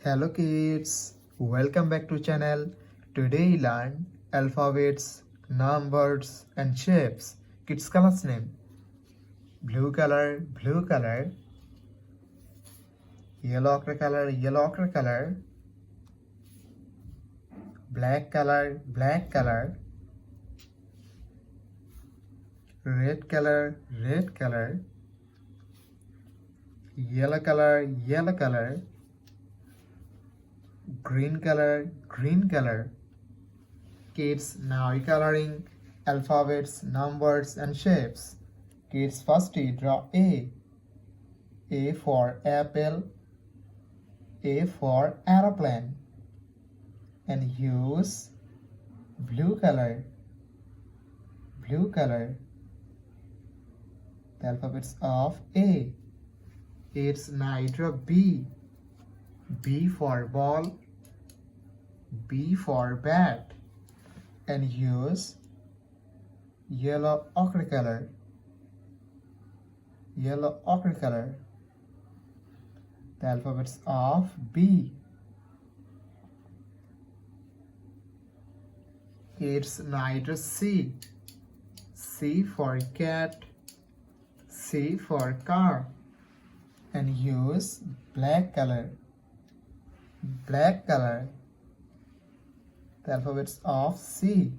Hello kids, welcome back to channel. Today we learn alphabets, numbers and shapes. Kids colors name: blue color, yellow ochre color, black color, red color, yellow color, green color. Kids, now coloring alphabets, numbers and shapes. Kids, firstly draw A. A for apple, A for aeroplane, and use blue color. The alphabets of A. It's now draw B. B for ball, B for bat, and use yellow ochre color. The alphabets of B. It's neither C. C for cat, C for car, and use black color. The alphabets of C.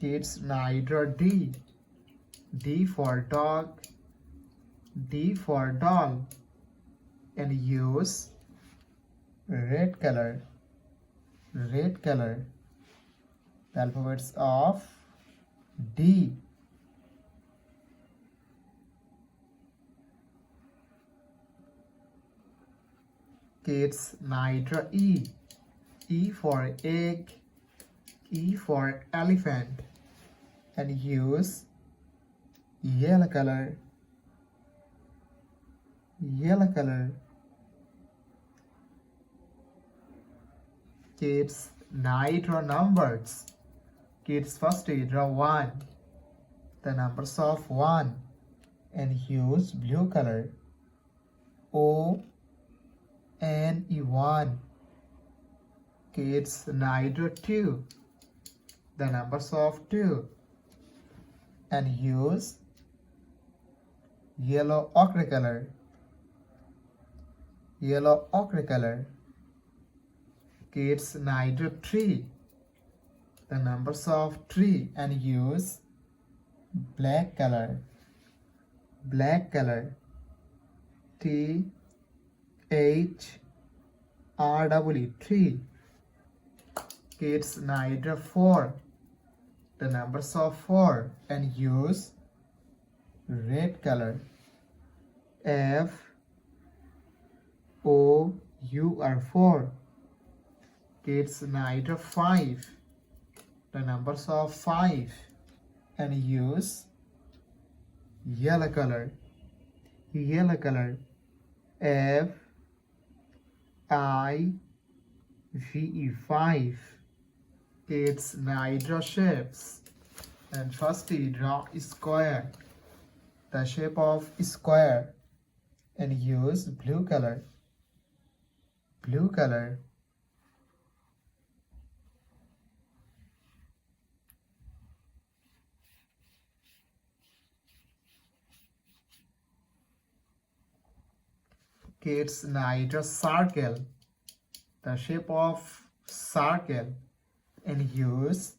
Kids, neither D. D for dog, D for doll, and use red color. The alphabets of D. Kids, neither E. E for egg, E for elephant, and use yellow color. Kids, neither numbers. Kids, firstly draw 1, the numbers of 1, and use blue color. O-N-E-1. Kids, neither 2, the numbers of 2, and use yellow ochre color. Kids, neither 3, the numbers of 3, and use black color. T-H-R-E, 3. Kids, neither 4, the numbers of 4, and use red color. F-O-U-R, 4. Kids, neither 5, the numbers of 5, and use yellow color. F-I-V-E, 5. Kids, neither shapes. And firstly draw square, the shape of square, and use blue color. Kids, neither circle, the shape of circle, and use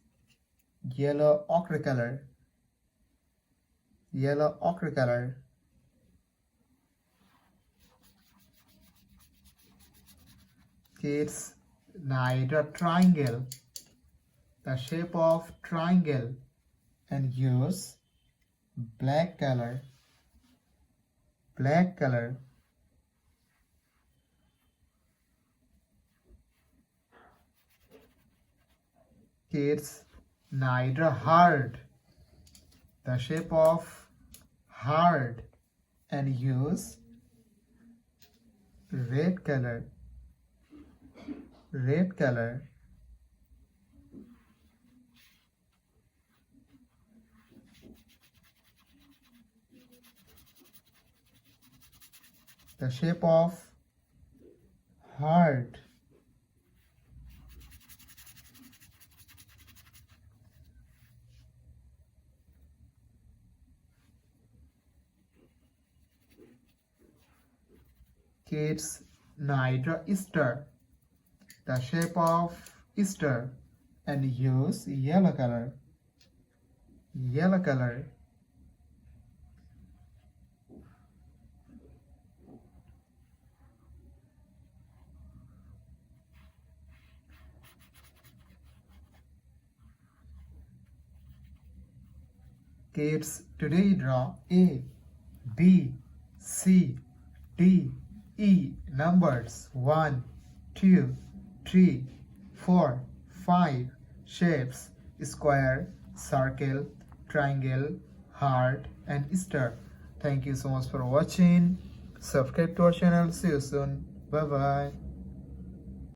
yellow ochre color. Kids, neither triangle, the shape of triangle, and use black color. Kids, neither heart, the shape of heart, and use red color. The shape of heart. Kids night Easter. The shape of Easter and use yellow color. Yellow color. Kids today draw A, B, C, D, E numbers 1, 2, 3, 4, 5 shapes square, circle, triangle, heart and star. Thank you so much for watching. Subscribe to our channel. See you soon. Bye bye.